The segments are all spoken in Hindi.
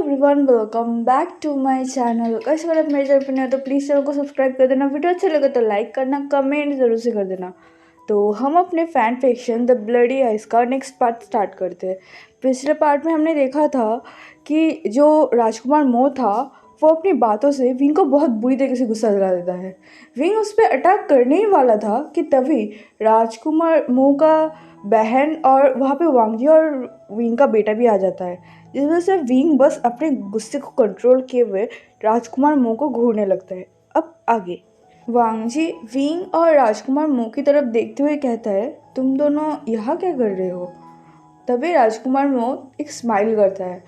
Everyone, welcome back to my channel. कैसे अगर आप मेरे चैनल पर नए हो तो प्लीज़ चैनल को सब्सक्राइब कर देना। वीडियो अच्छा लगे तो लाइक करना, कमेंट ज़रूर से कर देना। तो हम अपने fan fiction the bloody ice का नेक्स्ट पार्ट स्टार्ट करते हैं। पिछले पार्ट में हमने देखा था कि जो राजकुमार मो था वो अपनी बातों से विंग को बहुत बुरी तरीके से गुस्सा दिला देता है। विंग उस पर अटैक करने ही वाला था कि तभी राजकुमार मो का बहन और वहाँ पे वांगजी और विंग का बेटा भी आ जाता है, जिस वजह से विंग बस अपने गुस्से को कंट्रोल किए हुए राजकुमार मो को घूरने लगता है। अब आगे वांगजी विंग और राजकुमार मो की तरफ देखते हुए कहता है, तुम दोनों यहाँ क्या कर रहे हो? तभी राजकुमार मो एक स्माइल करता है।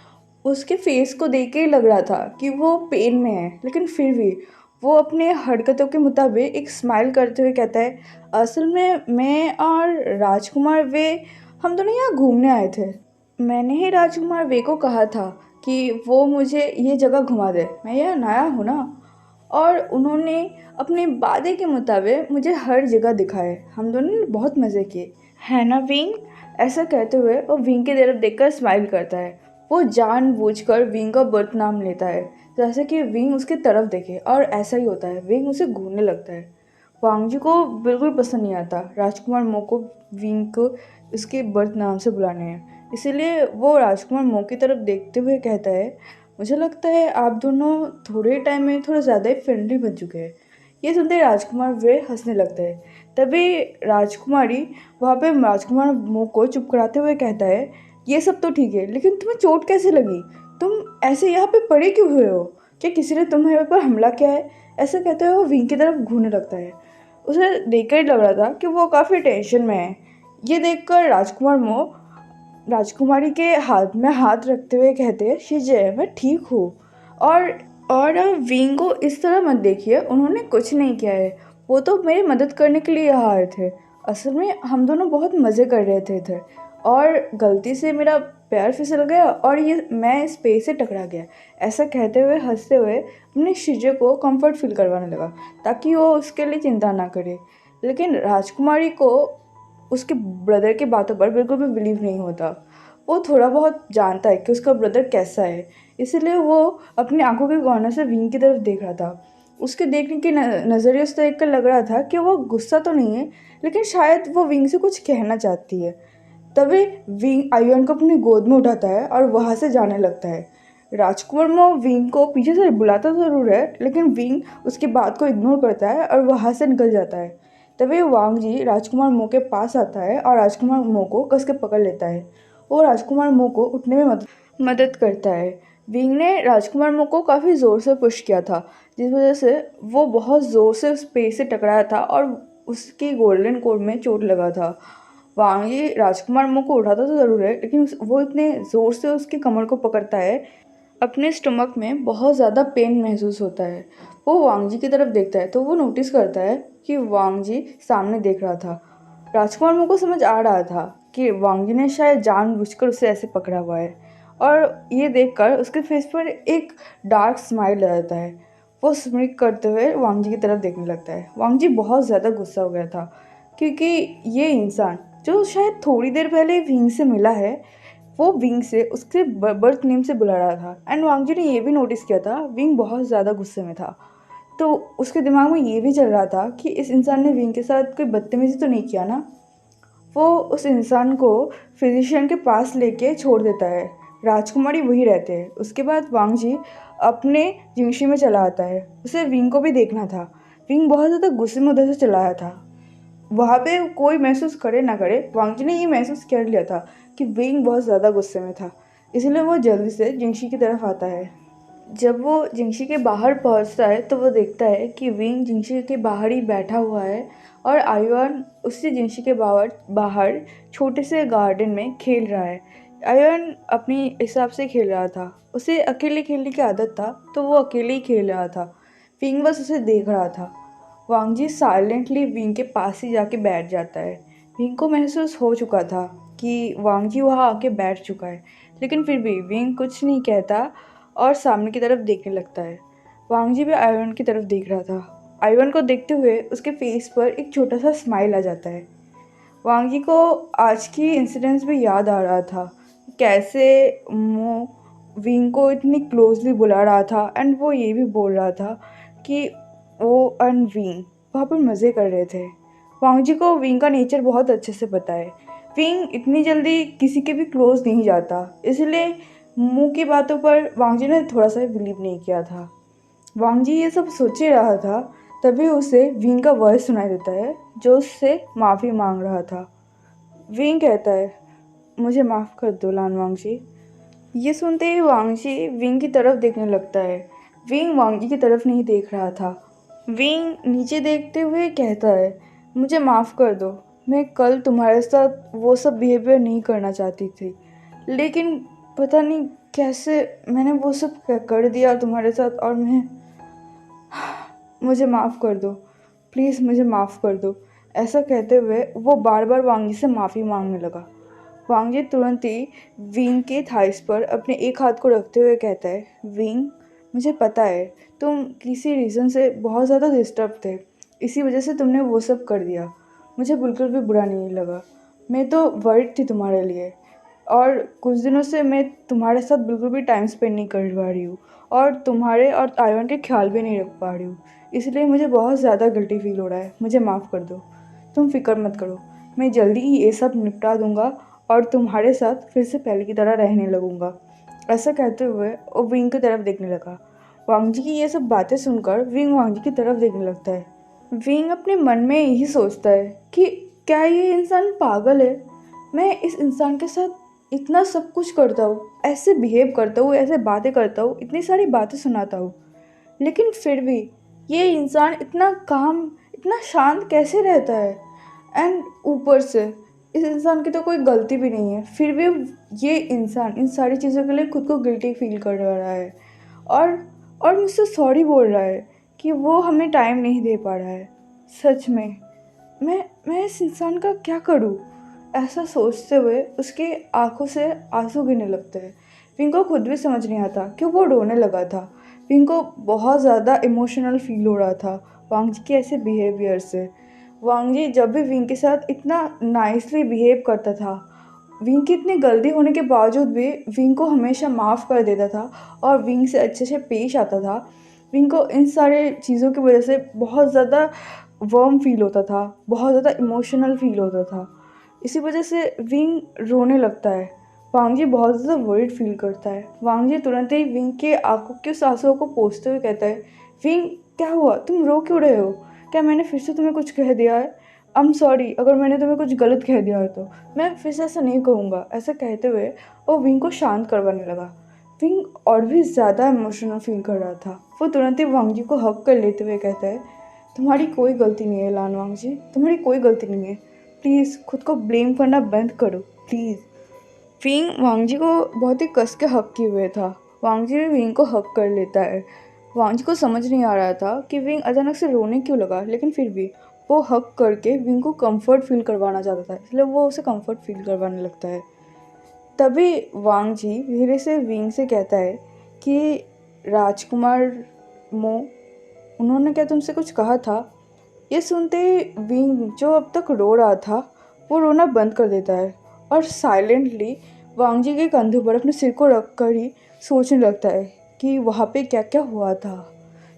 उसके फेस को देख के ही लग रहा था कि वो पेन में है, लेकिन फिर भी वो अपने हरकतों के मुताबिक एक स्माइल करते हुए कहता है, असल में मैं और राजकुमार वे हम दोनों यहाँ घूमने आए थे। मैंने ही राजकुमार वे को कहा था कि वो मुझे ये जगह घुमा दे, मैं यहाँ नया हूँ ना। और उन्होंने अपने वादे के मुताबिक मुझे हर जगह दिखाए। हम दोनों ने बहुत मज़े किए, है ना विंग? ऐसा कहते हुए वो विंग की तरफ देखकर स्माइल करता है। वो जानबूझकर विंग का बर्थ नाम लेता है, जैसे कि विंग उसकी तरफ देखे, और ऐसा ही होता है। विंग उसे घूरने लगता है। वांगजी को बिल्कुल पसंद नहीं आता राजकुमार मो को विंग को उसके बर्थ नाम से बुलाने हैं, इसीलिए वो राजकुमार मो की तरफ देखते हुए कहता है, मुझे लगता है आप दोनों थोड़े टाइम में थोड़ा ज़्यादा ही फ्रेंडली बन चुके हैं। ये सुनते राजकुमार वे हंसने लगता है। तभी राजकुमारी वहाँ पे राजकुमार मो को चुप कराते हुए कहता है, ये सब तो ठीक है, लेकिन तुम्हें चोट कैसे लगी? तुम ऐसे यहाँ पे पड़े क्यों हुए हो? क्या किसी ने तुम्हारे पर हमला किया है? ऐसा कहते हुए वो विंग की तरफ घूरने लगता है। उसे देखकर ही लग रहा था कि वो काफ़ी टेंशन में है। ये देखकर राजकुमार मो राजकुमारी के हाथ में हाथ रखते हुए कहते, शिजय मैं ठीक हूँ। और और विंग को इस तरह मत देखिए, उन्होंने कुछ नहीं किया है। वो तो मेरी मदद करने के लिए यहाँ आए थे। असल में हम दोनों बहुत मज़े कर रहे थे और गलती से मेरा पैर फिसल गया और ये मैं इस पेड़ से टकरा गया। ऐसा कहते हुए हंसते हुए अपने शिजय को कंफर्ट फील करवाने लगा ताकि वो उसके लिए चिंता ना करे। लेकिन राजकुमारी को उसके ब्रदर की बातों पर बिल्कुल भी बिलीव नहीं होता। वो थोड़ा बहुत जानता है कि उसका ब्रदर कैसा है, इसलिए वो अपनी आंखों के कोने से विंग की तरफ देख रहा था। उसके देखने के नज़रिए से देख कर लग रहा था कि वो गुस्सा तो नहीं है, लेकिन शायद वो विंग से कुछ कहना चाहती है। तभी विंग आयुन को अपनी गोद में उठाता है और वहाँ से जाने लगता है। राजकुमार मो विंग को पीछे से बुलाता ज़रूर है, लेकिन विंग उसकी बात को इग्नोर करता है और वहाँ से निकल जाता है। तभी वांगजी राजकुमार मो के पास आता है और राजकुमार मो को कस के पकड़ लेता है और राजकुमार मो को उठने में मदद करता है। विंग ने राजकुमार मो को काफ़ी ज़ोर से पुश किया था, जिस वजह से वो बहुत ज़ोर से उस पेड़ से टकराया था और उसकी गोल्डन कोड में चोट लगा था। वांगी राजकुमार मो को उठाता तो ज़रूर है, लेकिन वो इतने ज़ोर से उसकी कमर को पकड़ता है, अपने स्टमक में बहुत ज़्यादा पेन महसूस होता है। वो वांगजी की तरफ देखता है तो वो नोटिस करता है कि वांगजी सामने देख रहा था। राजकुमार मो को समझ आ रहा था कि वांगजी ने शायद जानबूझकर उसे ऐसे पकड़ा हुआ है, और ये देखकर उसके फेस पर एक डार्क स्माइल आ जाता है। वो स्मिक करते हुए वांगजी की तरफ देखने लगता है। वांगजी बहुत ज़्यादा गुस्सा हो गया था, क्योंकि ये इंसान जो शायद थोड़ी देर पहले विंग से मिला है, वो विंग से उसके बर्थ नेम से बुला रहा था। एंड वांगजी ने ये भी नोटिस किया था विंग बहुत ज़्यादा गुस्से में था, तो उसके दिमाग में ये भी चल रहा था कि इस इंसान ने विंग के साथ कोई बदतमीजी तो नहीं किया ना। वो उस इंसान को फिजिशियन के पास लेके छोड़ देता है। राजकुमारी वही रहते हैं। उसके बाद वांगजी अपने जिंगशी में चला आता है। उसे विंग को भी देखना था। विंग बहुत ज़्यादा गुस्से में उधर से चला आया था। वहाँ पे कोई महसूस करे ना करे, वांगजी ने ये महसूस कर लिया था कि विंग बहुत ज़्यादा गुस्से में था, इसलिए वो जल्दी से जिंगशी की तरफ आता है। जब वो जिंगशी के बाहर पहुंचता है तो वो देखता है कि विंग जिंगशी के बाहर ही बैठा हुआ है और आयुन उससे जिंगशी के बाहर बाहर छोटे से गार्डन में खेल रहा है। आयुन अपनी हिसाब से खेल रहा था, उसे अकेले खेलने की आदत था, तो वो अकेले ही खेल रहा था। विंग बस उसे देख रहा था। वांगजी साइलेंटली विंग के पास ही जाके बैठ जाता है। विंग को महसूस हो चुका था कि वांगजी वहाँ आके बैठ चुका है, लेकिन फिर भी विंग कुछ नहीं कहता और सामने की तरफ देखने लगता है। वांगजी भी आयुन की तरफ देख रहा था। आयुन को देखते हुए उसके फेस पर एक छोटा सा स्माइल आ जाता है। वांगजी को आज की इंसिडेंट्स भी याद आ रहा था, कैसे मो विंग को इतनी क्लोजली बुला रहा था एंड वो ये भी बोल रहा था कि वो एंड विंग वहाँ पर मज़े कर रहे थे। वांग जी को विंग का नेचर बहुत अच्छे से पता है। विंग इतनी जल्दी किसी के भी क्लोज नहीं जाता, इसलिए मुंह की बातों पर वांग जी ने थोड़ा सा भी बिलीव नहीं किया था। वांग जी ये सब सोच ही रहा था, तभी उसे विंग का वॉइस सुनाई देता है जो उससे माफ़ी मांग रहा था। विंग कहता है, मुझे माफ़ कर दो लान वांग जी। ये सुनते ही वांग जी विंग की तरफ देखने लगता है। विंग वांग जी की तरफ नहीं देख रहा था। विंग नीचे देखते हुए कहता है, मुझे माफ़ कर दो, मैं कल तुम्हारे साथ वो सब बिहेवियर नहीं करना चाहती थी, लेकिन पता नहीं कैसे मैंने वो सब कर दिया तुम्हारे साथ, और मुझे माफ़ कर दो, प्लीज़ मुझे माफ़ कर दो। ऐसा कहते हुए वो बार बार वांग जी से माफ़ी मांगने लगा। वांग जी तुरंत ही विंग के थाइस पर अपने एक हाथ को रखते हुए कहता है, विंग मुझे पता है तुम किसी रीज़न से बहुत ज़्यादा डिस्टर्ब थे, इसी वजह से तुमने वो सब कर दिया। मुझे बिल्कुल भी बुरा नहीं लगा, मैं तो वरीड थी तुम्हारे लिए, और कुछ दिनों से मैं तुम्हारे साथ बिल्कुल भी टाइम स्पेंड नहीं कर पा रही हूँ, और तुम्हारे और आयरन के ख्याल भी नहीं रख पा रही हूँ, इसलिए मुझे बहुत ज़्यादा गिल्टी फील हो रहा है। मुझे माफ़ कर दो, तुम फिक्र मत करो, मैं जल्दी ही ये सब निपटा दूँगा और तुम्हारे साथ फिर से पहले की तरह रहने लगूँगा। ऐसा कहते हुए वो विंग की तरफ देखने लगा। वांग जी की ये सब बातें सुनकर विंग वांग जी की तरफ देखने लगता है। विंग अपने मन में यही सोचता है कि क्या ये इंसान पागल है? मैं इस इंसान के साथ इतना सब कुछ करता हूँ, ऐसे बिहेव करता हूँ, ऐसे बातें करता हूँ, इतनी सारी बातें सुनाता हूँ, लेकिन फिर भी ये इंसान इतना काम, इतना शांत कैसे रहता है? एंड ऊपर से इस इंसान की तो कोई गलती भी नहीं है, फिर भी ये इंसान इन सारी चीज़ों के लिए खुद को गिल्टी फील कर रहा है, और मुझसे सॉरी बोल रहा है कि वो हमें टाइम नहीं दे पा रहा है। सच में मैं इस इंसान का क्या करूं? ऐसा सोचते हुए उसके आंखों से आंसू गिरने लगते हैं। विंग को खुद भी समझ नहीं आता कि वो रोने लगा था। विंग को बहुत ज़्यादा इमोशनल फील हो रहा था वांग जी के ऐसे बिहेवियर से। वांग जी जब भी विंग के साथ इतना नाइसली बिहेव करता था, विंग की इतनी गलती होने के बावजूद भी विंग को हमेशा माफ़ कर देता था और विंग से अच्छे से पेश आता था। विंग को इन सारे चीज़ों की वजह से बहुत ज़्यादा वार्म फील होता था, बहुत ज़्यादा इमोशनल फील होता था। इसी वजह से विंग रोने लगता है। वांग जी बहुत ज़्यादा वरीड फील करता है। वांग जी तुरंत ही विंग के आंखों के आंसुओं को पोंछते हुए कहता है, विंग क्या हुआ, तुम रो क्यों रहे हो? क्या मैंने फिर से तुम्हें कुछ कह दिया है? आई एम सॉरी अगर मैंने तुम्हें कुछ गलत कह दिया है, तो मैं फिर से ऐसा नहीं कहूँगा। ऐसा कहते हुए वो विंग को शांत करवाने लगा। विंग और भी ज़्यादा इमोशनल फील कर रहा था। वो तुरंत ही वांग जी को हक कर लेते हुए कहता है, तुम्हारी कोई गलती नहीं है लान वांग जी, तुम्हारी कोई गलती नहीं है, प्लीज़ खुद को ब्लेम करना बंद करो प्लीज़। विंग वांग जी को बहुत ही कस के हक किए हुए था। वांग जी भी विंग को हक कर लेता है। वांग जी को समझ नहीं आ रहा था कि विंग अचानक से रोने क्यों लगा, लेकिन फिर भी वो हक करके विंग को कंफर्ट फील करवाना चाहता था, इसलिए वो उसे कंफर्ट फील करवाने लगता है। तभी वांग जी धीरे से विंग से कहता है कि राजकुमार मो, उन्होंने क्या तुमसे कुछ कहा था? ये सुनते ही विंग जो अब तक रो रहा था वो रोना बंद कर देता है और साइलेंटली वांग जी के कंधे पर अपने सिर को रख कर ही सोचने लगता है कि वहाँ पे क्या क्या हुआ था।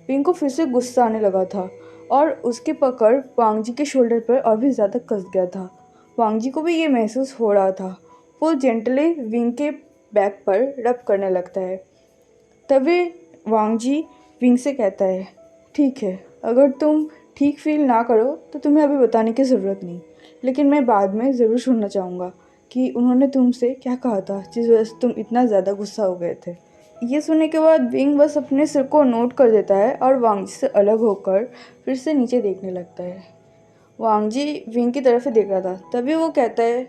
विंग को फिर से गुस्सा आने लगा था और उसकी पकड़ वांग जी के शोल्डर पर और भी ज़्यादा कस गया था। वांग जी को भी ये महसूस हो रहा था। वो जेंटली विंग के बैक पर रब करने लगता है। तभी वांग जी विंग से कहता है, ठीक है, अगर तुम ठीक फील ना करो तो तुम्हें अभी बताने की ज़रूरत नहीं, लेकिन मैं बाद में ज़रूर सुनना चाहूँगा कि उन्होंने तुमसे क्या कहा था जिस वजह से तुम इतना ज़्यादा गुस्सा हो गए थे। ये सुनने के बाद विंग बस अपने सिर को नोट कर देता है और वांग जी से अलग होकर फिर से नीचे देखने लगता है। वांग जी विंग की तरफ ही देख रहा था। तभी वो कहता है,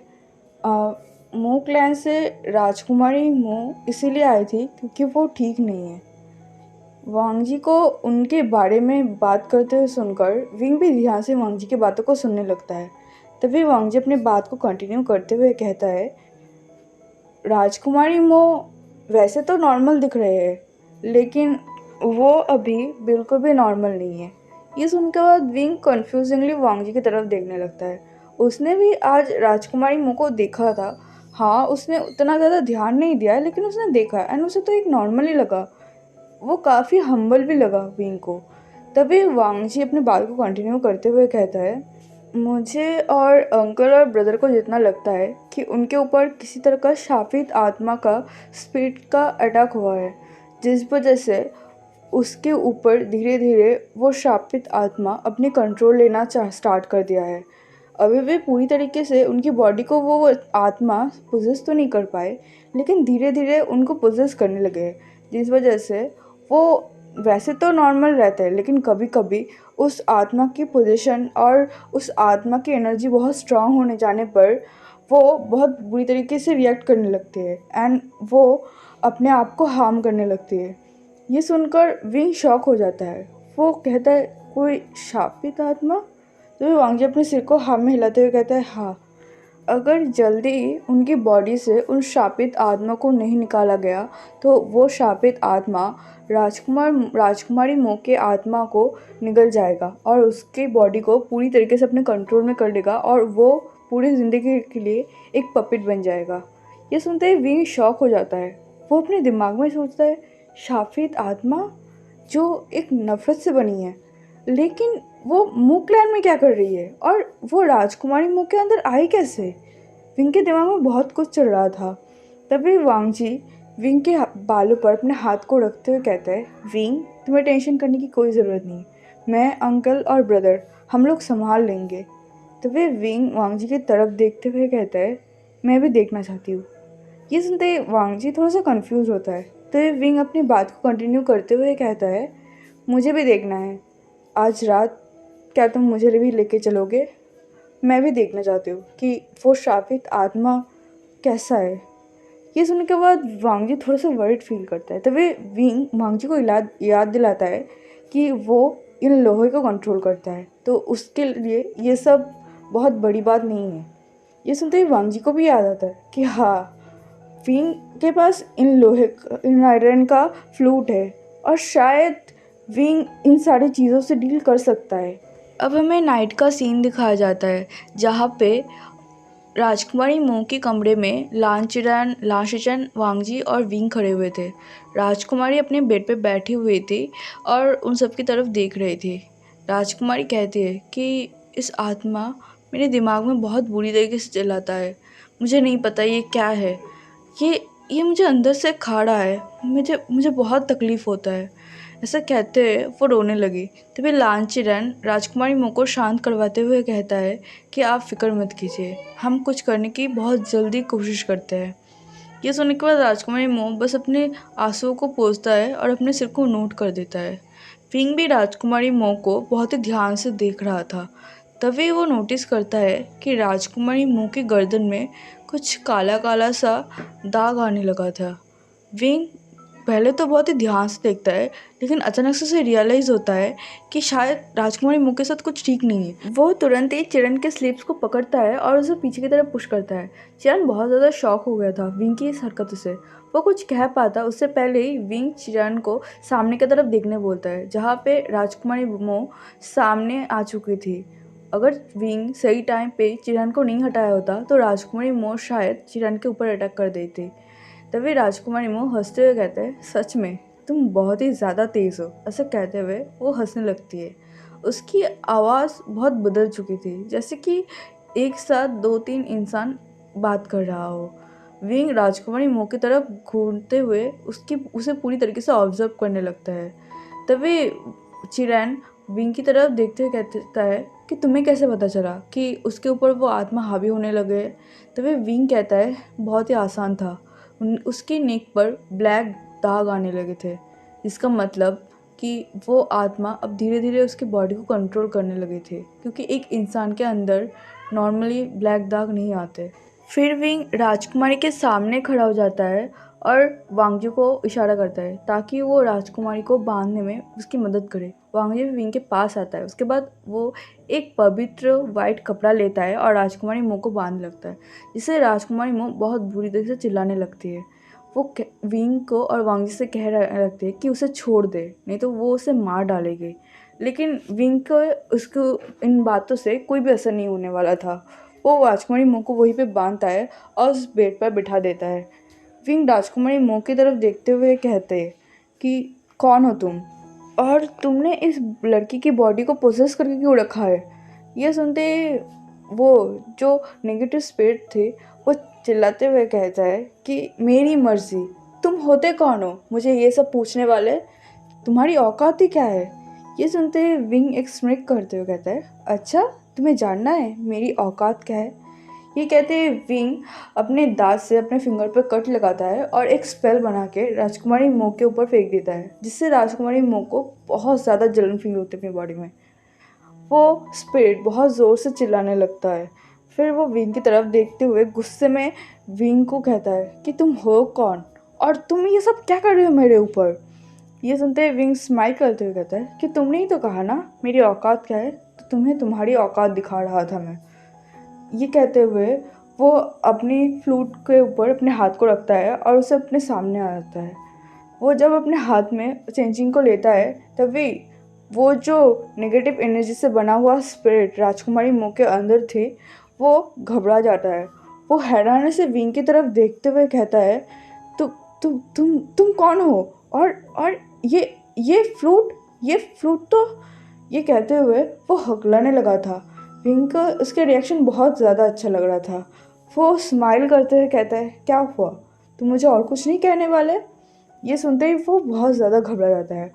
मो क्लैन से राजकुमारी मो इसीलिए आई थी क्योंकि वो ठीक नहीं है। वांग जी को उनके बारे में बात करते हुए सुनकर विंग भी ध्यान से वांग जी की बातों को सुनने लगता है। तभी वांग जी अपनी बात को कंटिन्यू करते हुए कहता है, राजकुमारी मो वैसे तो नॉर्मल दिख रहे हैं, लेकिन वो अभी बिल्कुल भी नॉर्मल नहीं है। ये सुनकर बाद विंग कन्फ्यूजिंगली वांग जी की तरफ देखने लगता है। उसने भी आज राजकुमारी मो को देखा था, हाँ, उसने उतना ज़्यादा ध्यान नहीं दिया है, लेकिन उसने देखा एंड उसे तो एक नॉर्मल ही लगा। वो काफ़ी हम्बल भी लगा विंग को। तभी वांगजी अपनी बात को कंटिन्यू करते हुए कहता है, मुझे और अंकल और ब्रदर को जितना लगता है कि उनके ऊपर किसी तरह का शापित आत्मा का स्पिरिट का अटैक हुआ है, जिस वजह से उसके ऊपर धीरे धीरे वो शापित आत्मा अपने कंट्रोल लेना स्टार्ट कर दिया है। अभी भी पूरी तरीके से उनकी बॉडी को वो आत्मा पोजेस तो नहीं कर पाए, लेकिन धीरे धीरे उनको पोजेस करने लगे, जिस वजह से वो वैसे तो नॉर्मल रहते हैं, लेकिन कभी कभी उस आत्मा की पोजीशन और उस आत्मा की एनर्जी बहुत स्ट्रांग होने जाने पर वो बहुत बुरी तरीके से रिएक्ट करने लगते हैं एंड वो अपने आप को हार्म करने लगती है। ये सुनकर विंग शॉक हो जाता है। वो कहता है, कोई शापित आत्मा? तो वांगजी अपने सिर को हाँ में हिलाते हुए कहता है, हाँ, अगर जल्दी उनकी बॉडी से उन शापित आत्मा को नहीं निकाला गया तो वो शापित आत्मा राजकुमारी मो के आत्मा को निगल जाएगा और उसकी बॉडी को पूरी तरीके से अपने कंट्रोल में कर लेगा और वो पूरी ज़िंदगी के लिए एक पपेट बन जाएगा। ये सुनते ही विंग शॉक हो जाता है। वो अपने दिमाग में सोचता है, शापित आत्मा जो एक नफरत से बनी है, लेकिन वो मुंह क्लैन में क्या कर रही है और वो राजकुमारी मुंह के अंदर आई कैसे? विंग के दिमाग में बहुत कुछ चल रहा था। तभी वांगजी विंग के बालों पर अपने हाथ को रखते हुए कहता है, विंग, तुम्हें टेंशन करने की कोई ज़रूरत नहीं, मैं, अंकल और ब्रदर हम लोग संभाल लेंगे। तभी विंग वांगजी की तरफ देखते हुए कहता है, मैं भी देखना चाहती हूँ। ये सुनते ही वांगजी थोड़ा सा कंफ्यूज होता है। तो विंग अपनी बात को कंटिन्यू करते हुए कहता है, मुझे भी देखना है। आज रात क्या तुम मुझे भी लेके चलोगे? मैं भी देखना चाहती हूँ कि वो शापित आत्मा कैसा है। ये सुनने के बाद वांगजी थोड़ा सा वर्ried फील करता है। तभी विंग वांगजी को याद दिलाता है कि वो इन लोहे को कंट्रोल करता है, तो उसके लिए ये सब बहुत बड़ी बात नहीं है। ये सुनते ही वांगजी को भी याद आता है कि हाँ, विंग के पास इन आयरन का फ्लूट है और शायद विंग इन सारी चीज़ों से डील कर सकता है। अब हमें नाइट का सीन दिखाया जाता है, जहाँ पे राजकुमारी मो के कमरे में लांशिचन, वांगजी और विंग खड़े हुए थे। राजकुमारी अपने बेड पे बैठी हुई थी और उन सब की तरफ देख रही थी। राजकुमारी कहती है कि इस आत्मा मेरे दिमाग में बहुत बुरी तरीके से चलाता है। मुझे नहीं पता ये क्या है। ये मुझे अंदर से खा रहा है। मुझे बहुत तकलीफ़ होता है। ऐसा कहते हुए वो रोने लगी। तभी लांचिरन राजकुमारी मो को शांत करवाते हुए कहता है कि आप फिक्र मत कीजिए, हम कुछ करने की बहुत जल्दी कोशिश करते हैं। ये सुनने के बाद राजकुमारी मो बस अपने आंसुओं को पोंछता है और अपने सिर को नोट कर देता है। फिंग भी राजकुमारी मो को बहुत ही ध्यान से देख रहा था। तभी वो नोटिस करता है कि राजकुमारी मो की गर्दन में कुछ काला काला सा दाग आने लगा था। विंग पहले तो बहुत ही ध्यान से देखता है, लेकिन अचानक से उसे रियलाइज़ होता है कि शायद राजकुमारी मो के साथ कुछ ठीक नहीं है। वो तुरंत ही चिरन के स्लीव्स को पकड़ता है और उसे पीछे की तरफ पुश करता है। चिरन बहुत ज़्यादा शॉक हो गया था विंग की इस हरकत से। वो कुछ कह पाता उससे पहले ही विंग चिरन को सामने की तरफ देखने बोलता है, जहाँ पे राजकुमारी मो सामने आ चुकी थी। अगर विंग सही टाइम पे चिरन को नहीं हटाया होता तो राजकुमारी मो शायद चिरन के ऊपर अटैक कर देती। तभी राजकुमारी मो हंसते हुए कहते हैं, सच में तुम बहुत ही ज़्यादा तेज़ हो। ऐसा कहते हुए वो हंसने लगती है। उसकी आवाज़ बहुत बदल चुकी थी, जैसे कि एक साथ 2-3 इंसान बात कर रहा हो। विंग राजकुमारी मो की तरफ घूरते हुए उसे पूरी तरीके से ऑब्जर्व करने लगता है। तभी चिरैन विंग की तरफ देखते हुए कहता है कि तुम्हें कैसे पता चला कि उसके ऊपर वो आत्मा हावी होने लगे? तभी विंग कहता है, बहुत ही आसान था। उसकी नेक पर ब्लैक दाग आने लगे थे, जिसका मतलब कि वो आत्मा अब धीरे धीरे उसकी बॉडी को कंट्रोल करने लगे थे, क्योंकि एक इंसान के अंदर नॉर्मली ब्लैक दाग नहीं आते। फिर विंग राजकुमारी के सामने खड़ा हो जाता है और वांगजी को इशारा करता है ताकि वो राजकुमारी को बांधने में उसकी मदद करे। वांगजी भी विंग के पास आता है। उसके बाद वो एक पवित्र वाइट कपड़ा लेता है और राजकुमारी मो को बांध लगता है, जिससे राजकुमारी मो बहुत बुरी तरह से चिल्लाने लगती है। वो विंग को और वांगजी से कह लगती है कि उसे छोड़ दे, नहीं तो वो उसे मार डालेगी। लेकिन विंग को उसको इन बातों से कोई भी असर नहीं होने वाला था। वो राजकुमारी मो को वहीं पे बांधता है और उस बेड पर बिठा देता है। विंग राजकुमारी मो की तरफ देखते हुए कहते हैं कि कौन हो तुम, और तुमने इस लड़की की बॉडी को पोसेस करके क्यों रखा है। ये सुनते वो जो नेगेटिव स्पिरिट थे वो चिल्लाते हुए कहता है कि मेरी मर्जी, तुम होते कौन हो मुझे ये सब पूछने वाले, तुम्हारी औकात ही क्या है। ये सुनते विंग एक स्मिक करते हुए कहता है अच्छा, तुम्हें जानना है मेरी औकात क्या है। ये कहते विंग अपने दांत से अपने फिंगर पर कट लगाता है और एक स्पेल बना के राजकुमारी मो के ऊपर फेंक देता है, जिससे राजकुमारी मो को बहुत ज़्यादा जलन फील होती है अपनी बॉडी में। वो स्पिरिट बहुत ज़ोर से चिल्लाने लगता है। फिर वो विंग की तरफ देखते हुए गुस्से में विंग को कहता है कि तुम हो कौन और तुम ये सब क्या कर रहे हो मेरे ऊपर। ये सुनते विंग स्माइल करते हुए कहता है कि तुमने ही तो कहा ना मेरी औकात क्या है, तो तुम्हें तुम्हारी औकात दिखा रहा था मैं। ये कहते हुए वो अपनी फ्लूट के ऊपर अपने हाथ को रखता है और उसे अपने सामने आ जाता है। वो जब अपने हाथ में चेंजिंग को लेता है तभी वो जो नेगेटिव एनर्जी से बना हुआ स्पिरिट राजकुमारी मो के अंदर थी वो घबरा जाता है। वो हैरानी से विंग की तरफ देखते हुए कहता है तु, तुम कौन हो, और ये फ्लूट तो। ये कहते हुए वो हकलाने लगा था। विंग को उसके रिएक्शन बहुत ज़्यादा अच्छा लग रहा था। वो स्माइल करते हुए कहता है क्या हुआ, तुम मुझे और कुछ नहीं कहने वाले। ये सुनते ही वो बहुत ज़्यादा घबरा जाता है।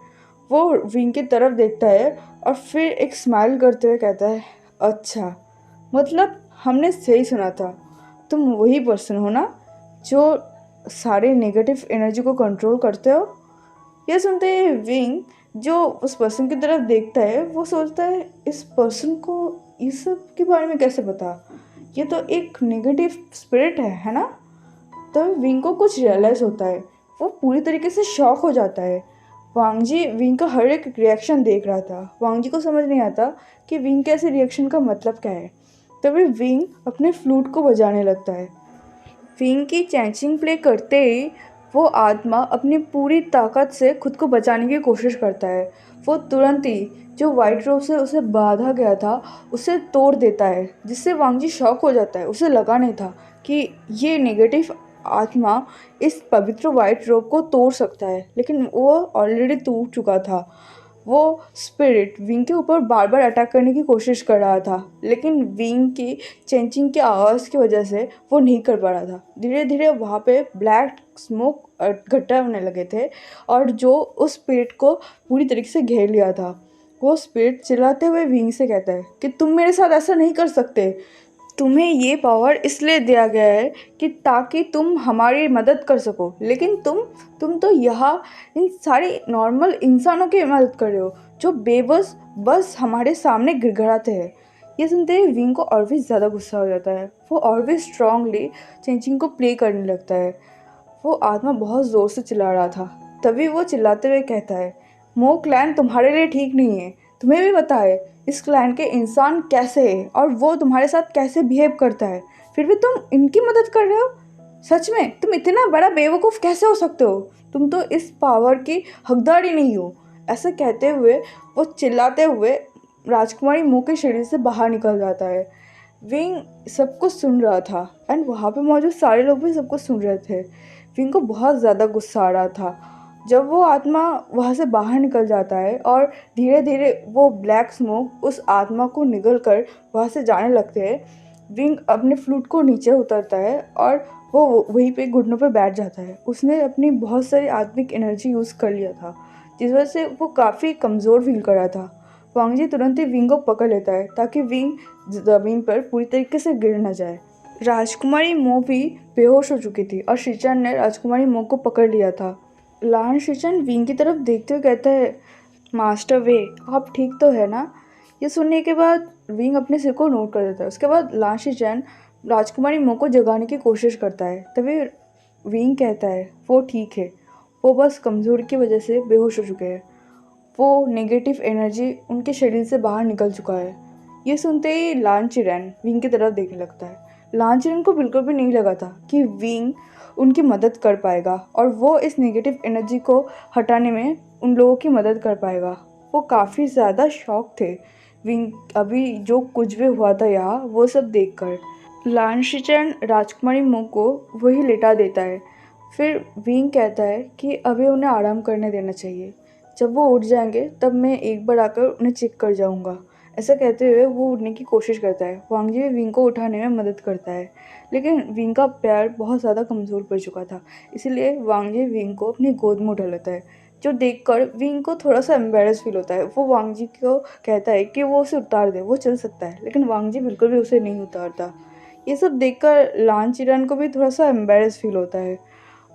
वो विंग की तरफ देखता है और फिर एक स्माइल करते हुए कहता है अच्छा, मतलब हमने सही सुना था, तुम वही पर्सन हो ना जो सारे नेगेटिव एनर्जी को कंट्रोल करते हो। यह सुनते ही विंग जो उस पर्सन की तरफ देखता है वो सोचता है इस पर्सन को इस सब के बारे में कैसे पता, ये तो एक नेगेटिव स्पिरिट है ना। तो विंग को कुछ रियलाइज़ होता है, वो पूरी तरीके से शॉक हो जाता है। वांगजी विंग का हर एक रिएक्शन देख रहा था। वांगजी को समझ नहीं आता कि विंग के ऐसे रिएक्शन का मतलब क्या है। तभी विंग अपने फ्लूट को बजाने लगता है। विंग की चैंचिंग प्ले करते ही वो आत्मा अपनी पूरी ताकत से खुद को बचाने की कोशिश करता है। वो तुरंत ही जो वाइट रोब से उसे बांधा गया था उसे तोड़ देता है, जिससे वांगजी शॉक हो जाता है। उसे लगा नहीं था कि ये नेगेटिव आत्मा इस पवित्र वाइट रोब को तोड़ सकता है, लेकिन वो ऑलरेडी टूट चुका था। वो स्पिरिट विंग के ऊपर बार बार अटैक करने की कोशिश कर रहा था, लेकिन विंग की चेंचिंग की आवाज़ की वजह से वो नहीं कर पा रहा था। धीरे धीरे वहाँ पे ब्लैक स्मोक इकट्ठा होने लगे थे और जो उस स्पिरिट को पूरी तरीके से घेर लिया था। वो स्पिरिट चिल्लाते हुए विंग से कहता है कि तुम मेरे साथ ऐसा नहीं कर सकते, तुम्हें ये पावर इसलिए दिया गया है कि ताकि तुम हमारी मदद कर सको, लेकिन तुम तो यहाँ इन सारे नॉर्मल इंसानों की मदद कर रहे हो जो बेबस बस हमारे सामने गिड़गिड़ाते हैं। ये सुनते ही विंग को और भी ज़्यादा गुस्सा हो जाता है। वो और भी स्ट्रांगली चेंचिंग को प्ले करने लगता है। वो आत्मा बहुत ज़ोर से चिल्ला रहा था। तभी वो चिल्लाते हुए कहता है मो क्लैन तुम्हारे लिए ठीक नहीं है, तुम्हें भी पता है इस क्लैन के इंसान कैसे है और वो तुम्हारे साथ कैसे बिहेव करता है, फिर भी तुम इनकी मदद कर रहे हो। सच में तुम इतना बड़ा बेवकूफ़ कैसे हो सकते हो, तुम तो इस पावर की हकदार ही नहीं हो। ऐसा कहते हुए वो चिल्लाते हुए राजकुमारी मुंह के शरीर से बाहर निकल जाता है। विंग सब कुछ सुन रहा था एंड वहाँ पे मौजूद सारे लोग भी सब कुछ सुन रहे थे। विंग को बहुत ज़्यादा गुस्सा आ रहा था। जब वो आत्मा वहाँ से बाहर निकल जाता है और धीरे धीरे वो ब्लैक स्मोक उस आत्मा को निगल कर वहाँ से जाने लगते हैं, विंग अपने फ्लूट को नीचे उतरता है और वो वहीं पे घुटनों पे बैठ जाता है। उसने अपनी बहुत सारी आत्मिक एनर्जी यूज़ कर लिया था, जिस वजह से वो काफ़ी कमज़ोर फील कर रहा था। वांगजी तुरंत ही विंग को पकड़ लेता है ताकि विंग ज़मीन पर पूरी तरीके से गिर न जाए। राजकुमारी मो भी बेहोश हो चुकी थी और शिचन ने राजकुमारी मो को पकड़ लिया था। लान शिचन विंग की तरफ देखते हुए कहता है मास्टर वे, आप ठीक तो है ना। ये सुनने के बाद विंग अपने सिर को नोट कर देता है। उसके बाद लान शिचन राजकुमारी मो को जगाने की कोशिश करता है। तभी विंग कहता है वो ठीक है, वो बस कमज़ोरी की वजह से बेहोश हो चुके हैं, वो नेगेटिव एनर्जी उनके शरीर से बाहर निकल चुका है। ये सुनते ही लान चिरन विंग की तरफ देखने लगता है। लान चिरन को बिल्कुल भी नहीं लगा था कि विंग उनकी मदद कर पाएगा और वो इस नेगेटिव एनर्जी को हटाने में उन लोगों की मदद कर पाएगा। वो काफ़ी ज़्यादा शॉक थे विंग अभी जो कुछ भी हुआ था यहाँ वो सब देखकर। लांशिचन राजकुमारी मो को वही लिटा देता है। फिर विंग कहता है कि अभी उन्हें आराम करने देना चाहिए। जब वो उठ जाएंगे तब मैं एक बार आकर उन्हें चेक कर जाऊंगा। ऐसा कहते हुए वो उठने की कोशिश करता है। वांग जी भी विंग को उठाने में मदद करता है, लेकिन विंग का पैर बहुत ज़्यादा कमज़ोर पड़ चुका था। इसीलिए वांग जी विंग को अपनी गोद में उठा लेता है, जो देखकर विंग को थोड़ा सा एम्बेरस फील होता है। वो वांग जी को कहता है कि वो उसे उतार दे, वो चल सकता है, लेकिन वांग जी बिल्कुल भी उसे नहीं उतारता। ये सब देखकर लान चिरन को भी थोड़ा सा एम्बेरस फील होता है।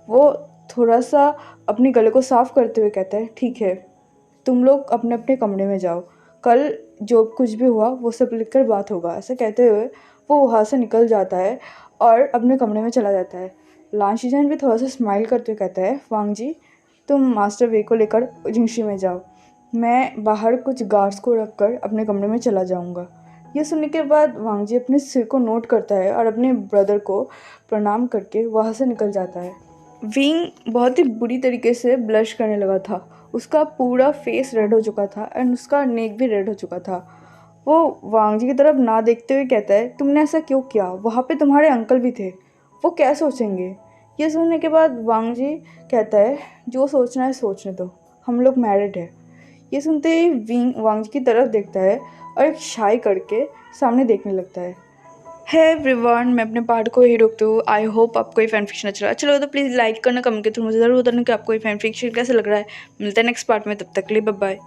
वो थोड़ा सा अपने गले को साफ करते हुए कहता है, ठीक है, तुम लोग अपने अपने कमरे में जाओ, कल जो कुछ भी हुआ वो सब लिखकर बात होगा। ऐसा कहते हुए वो वहाँ से निकल जाता है और अपने कमरे में चला जाता है। लान शिजन भी थोड़ा सा स्माइल करते हुए कहता है, वांग जी तुम मास्टर वे को लेकर जिंगशी में जाओ, मैं बाहर कुछ गार्ड्स को रखकर अपने कमरे में चला जाऊंगा। ये सुनने के बाद वांग जी अपने सिर को नोट करता है और अपने ब्रदर को प्रणाम करके वहाँ से निकल जाता है। विंग बहुत ही बुरी तरीके से ब्लश करने लगा था। उसका पूरा फेस रेड हो चुका था एंड उसका नेक भी रेड हो चुका था। वो वांग जी की तरफ ना देखते हुए कहता है, तुमने ऐसा क्यों किया? वहाँ पे तुम्हारे अंकल भी थे, वो क्या सोचेंगे? ये सुनने के बाद वांग जी कहता है, जो सोचना है सोचने दो, हम लोग मैरिड है। ये सुनते ही विंग वांग जी की तरफ देखता है और एक शाई करके सामने देखने लगता है। है एवरीवन, मैं अपने पार्ट को ही रोकती हूँ। आई होप आपको ये फैन फिक्शन अच्छा लगा। अच्छा लगा तो प्लीज़ लाइक करना, कमेंट के थ्रू मुझे ज़रूर बताना कि आपको ये फैन फिक्शन कैसा लग रहा है। मिलते हैं नेक्स्ट पार्ट में, तब तक के लिए बाय बाय।